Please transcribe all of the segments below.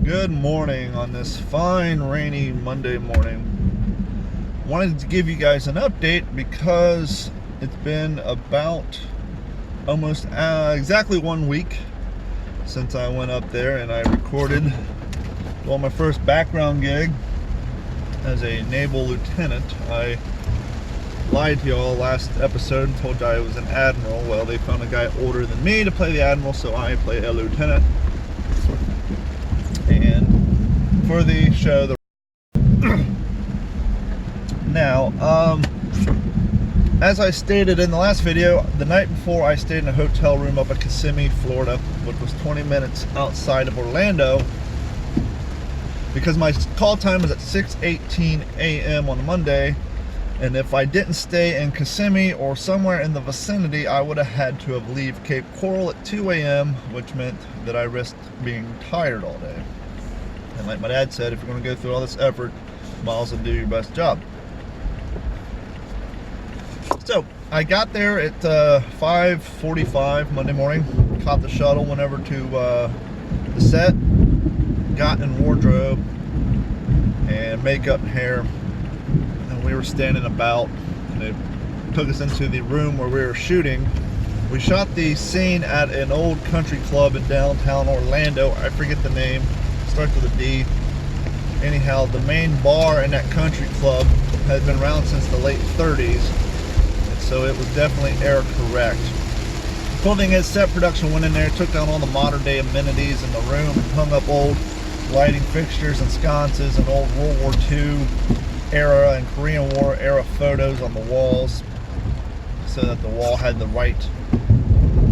Good morning on this fine rainy Monday morning. Wanted to give you guys an update because it's been about almost exactly 1 week since I went up there and I recorded my first background gig as a naval lieutenant. I lied to y'all last episode and told you I was an admiral. Well, they found a guy older than me to play the admiral, so I play a lieutenant. And for the show, now, as I stated in the last video, the night before I stayed in a hotel room up in Kissimmee, Florida, which was 20 minutes outside of Orlando, because my call time was at 6:18 a.m. on a Monday, and if I didn't stay in Kissimmee or somewhere in the vicinity, I would have had to have left Cape Coral at 2 a.m., which meant that I risked being tired all day. And like my dad said, if you're going to go through all this effort, might as well do your best job. So I got there at 5:45 Monday morning, caught the shuttle, went over to the set, got in wardrobe and makeup and hair, and we were standing about, and they took us into the room where we were shooting. We shot the scene at an old country club in downtown Orlando. I forget the name, starts with a D. Anyhow, the main bar in that country club had been around since the late 30s, and so it was definitely era correct. The cool thing is, set production went in there, took down all the modern day amenities in the room, and hung up old lighting fixtures and sconces and old World War II era and Korean War era photos on the walls, so that the wall had the right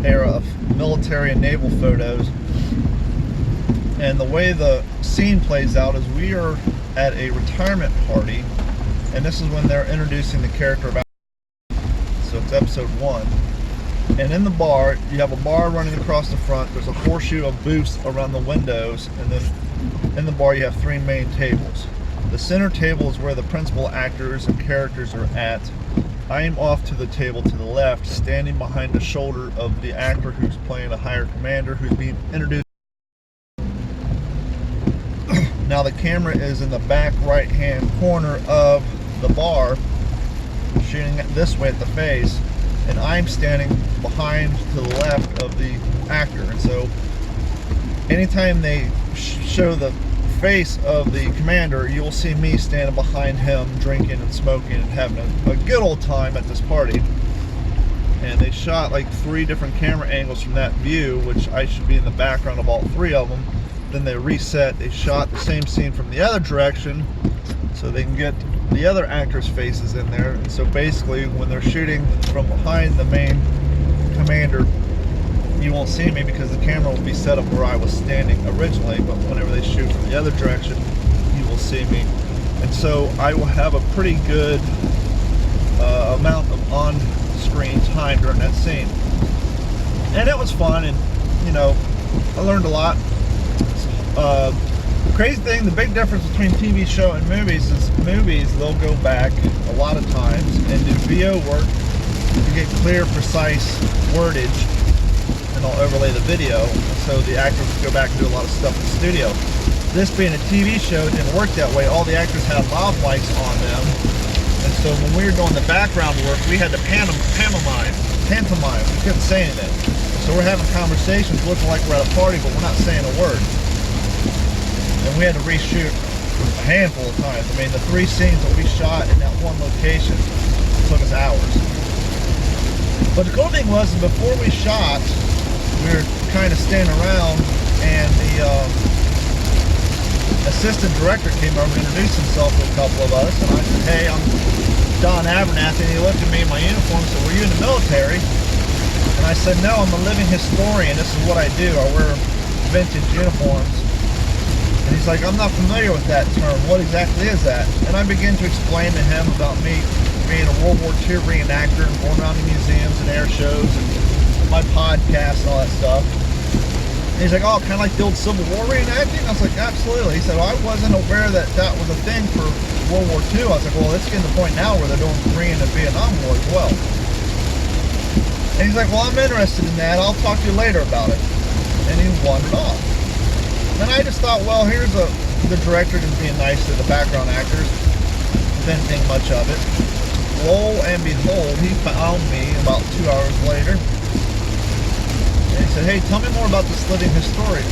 era of military and naval photos. And the way the scene plays out is we are at a retirement party, and this is when they're introducing the character about. So it's episode 1. And in the bar, you have a bar running across the front. There's a horseshoe of booths around the windows, and then in the bar you have 3 main tables. The center table is where the principal actors and characters are at. I am off to the table to the left, standing behind the shoulder of the actor who's playing a higher commander who's being introduced. Now the camera is in the back right hand corner of the bar, shooting this way at the face, and I'm standing behind to the left of the actor. And so anytime they show the face of the commander, you'll see me standing behind him, drinking and smoking and having a good old time at this party. And they shot like 3 different camera angles from that view, which I should be in the background of all 3 of them. Then they reset, they shot the same scene from the other direction so they can get the other actors' faces in there. And so basically, when they're shooting from behind the main commander, you won't see me because the camera will be set up where I was standing originally, but whenever they shoot from the other direction, you will see me. And so I will have a pretty good amount of on-screen time during that scene. And it was fun, and you know, I learned a lot. The crazy thing, the big difference between TV show and movies is movies, they'll go back a lot of times and do VO work to get clear, precise wordage, and they'll overlay the video, so the actors go back and do a lot of stuff in the studio. This being a TV show, it didn't work that way. All the actors had lav mics on them, and so when we were doing the background work, we had to pantomime. We couldn't say anything. So we're having conversations looking like we're at a party, but we're not saying a word. And we had to reshoot a handful of times. I mean, the 3 scenes that we shot in that one location took us hours. But the cool thing was, before we shot, we were kind of standing around, and the assistant director came over and introduced himself to a couple of us, and I said, "Hey, I'm Don Abernathy," and he looked at me in my uniform and said, "Were you in the military?" And I said, "No, I'm a living historian. This is what I do. I wear vintage uniforms." And he's like, "I'm not familiar with that term. What exactly is that?" And I began to explain to him about me being a World War II reenactor and going around to museums and air shows and my podcast and all that stuff. And he's like, "Oh, kind of like the old Civil War reenacting?" I was like, "Absolutely." He said, "Well, I wasn't aware that that was a thing for World War II." I was like, "Well, it's getting to the point now where they're doing Korean and Vietnam War as well." And he's like, "Well, I'm interested in that. I'll talk to you later about it." And he wandered off. And I just thought, well, here's the director just being nice to the background actors. Didn't think much of it. Lo and behold, he found me about 2 hours later. And he said, hey, tell me more about this living historian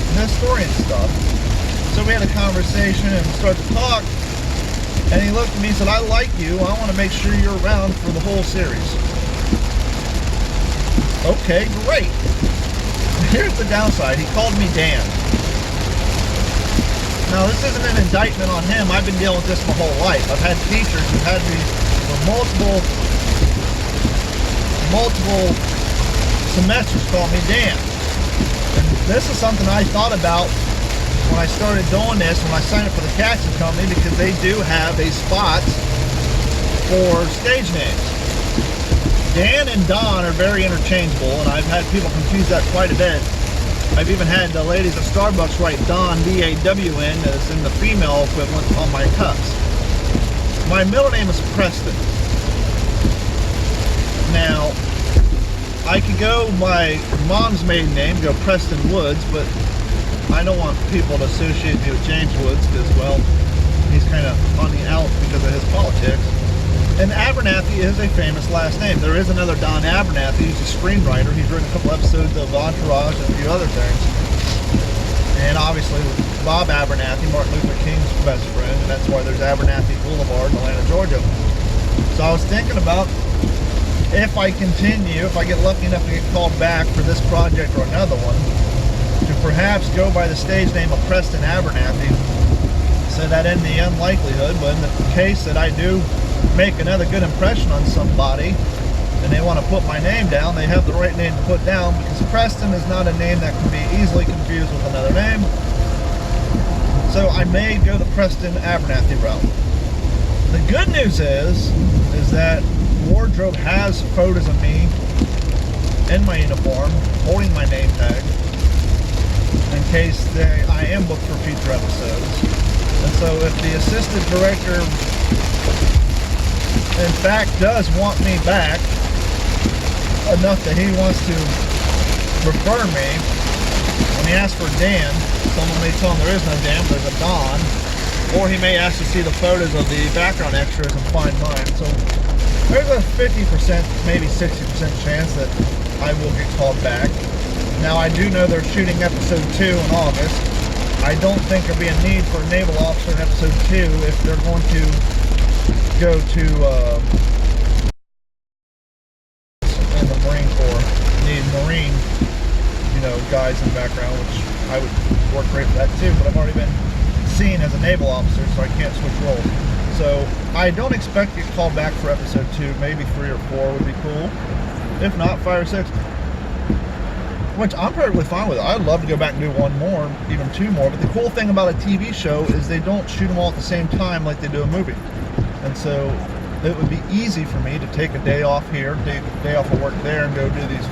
stuff. So we had a conversation and we started to talk. And he looked at me and said, I like you. I want to make sure you're around for the whole series. Okay, great. Here's the downside. He called me Dan. Now, this isn't an indictment on him. I've been dealing with this my whole life. I've had teachers who've had me for multiple semesters call me Dan. And this is something I thought about when I started doing this, when I signed up for the casting company, because they do have a spot for stage names. Dan and Don are very interchangeable, and I've had people confuse that quite a bit. I've even had the ladies at Starbucks write Don, D-A-W-N, as in the female equivalent on my cups. My middle name is Preston. Now, I could go my mom's maiden name, go Preston Woods, but I don't want people to associate me with James Woods because, well, he's kind of on the out because of his politics. And Abernathy is a famous last name. There is another Don Abernathy who's a screenwriter. He's written a couple episodes of Entourage and a few other things. And obviously Bob Abernathy, Martin Luther King's best friend, and that's why there's Abernathy Boulevard in Atlanta, Georgia. So I was thinking about if I continue, if I get lucky enough to get called back for this project or another one, to perhaps go by the stage name of Preston Abernathy, so that in the unlikelihood, but in the case that I do make another good impression on somebody and they want to put my name down, they have the right name to put down, because Preston is not a name that can be easily confused with another name. So I may go the Preston Abernathy route. The good news is that Wardrobe has photos of me in my uniform holding my name tag in case I am booked for future episodes. And so if the assistant director in fact does want me back enough that he wants to refer me, when he asks for Dan, someone may tell him there is no Dan, there's a Don, or he may ask to see the photos of the background extras and find mine. So there's a 50%, maybe 60% chance that I will get called back. Now, I do know they're shooting episode 2 in August. I don't think there'll be a need for a naval officer in episode 2 if they're going to go to in the Marine Corps, need Marine, guys in the background, which I would work great for that too, but I've already been seen as a naval officer, so I can't switch roles. So I don't expect to get called back for episode 2, maybe 3 or 4 would be cool. If not, 5 or 6. Which I'm perfectly fine with. I'd love to go back and do 1 more, even 2 more, but the cool thing about a TV show is they don't shoot them all at the same time like they do a movie. And so it would be easy for me to take a day off here, take a day off of work there, and go do these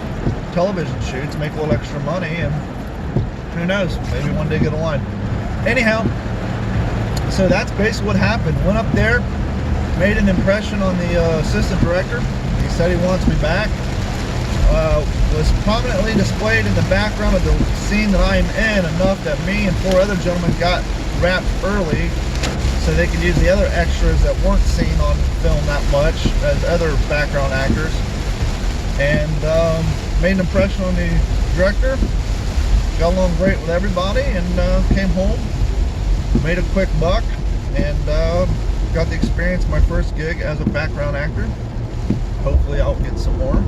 television shoots, make a little extra money, and who knows, maybe one day get a line. Anyhow, so that's basically what happened. Went up there, made an impression on the assistant director. He said he wants me back. Was prominently displayed in the background of the scene that I am in enough that me and 4 other gentlemen got wrapped early so they could use the other extras that weren't seen on film that much as other background actors, and made an impression on the director, got along great with everybody, and came home, made a quick buck, and got the experience of my first gig as a background actor. Hopefully I'll get some more,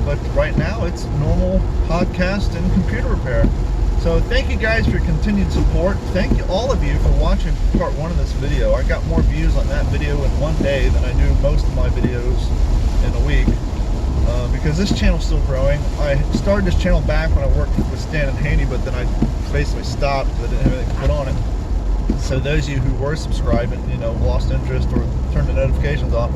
but right now it's normal podcast and computer repair. So thank you guys for your continued support. Thank you, all of you, for watching part 1 of this video. I got more views on that video in 1 day than I do most of my videos in a week, because this channel's still growing. I started this channel back when I worked with Stan and Haney, but then I basically stopped because I didn't have anything to put on it. So those of you who were subscribing, lost interest or turned the notifications off.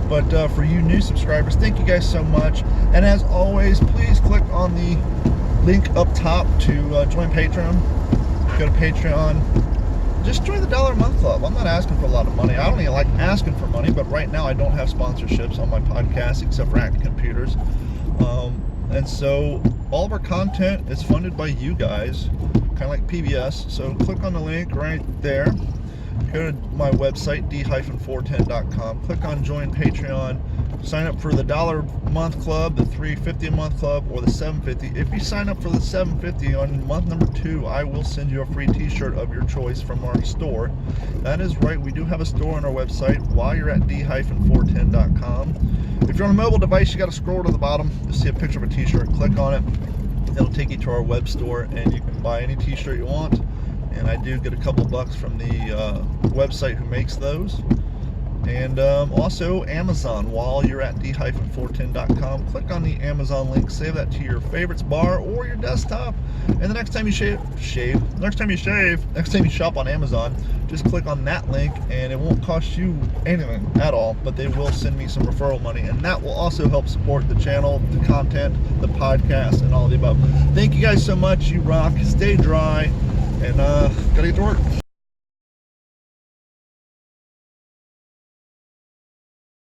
But for you new subscribers, thank you guys so much. And as always, please click on the link up top to join Patreon. Go to Patreon. Just join the $1 a month club. I'm not asking for a lot of money. I don't even like asking for money, but right now I don't have sponsorships on my podcast except for Active Computers. And so all of our content is funded by you guys kind of like PBS. So click on the link right there. Go to my website, d-410.com. Click on Join Patreon. Sign up for the $1 a month club, the $3.50 a month club, or the $7.50. If you sign up for the $7.50 on month number 2, I will send you a free t-shirt of your choice from our store. That is right, we do have a store on our website while you're at d-410.com. If you're on a mobile device, you got to scroll to the bottom. You'll see a picture of a t-shirt. Click on it. It'll take you to our web store, and you can buy any t-shirt you want. And I do get a couple bucks from the website who makes those. And also Amazon, while you're at d-410.com, click on the Amazon link, save that to your favorites bar or your desktop, and the next time you next time you shop on Amazon, just click on that link, and it won't cost you anything at all, but they will send me some referral money, and that will also help support the channel, the content, the podcast, and all of the above. Thank you guys so much. You rock. Stay dry, and gotta get to work.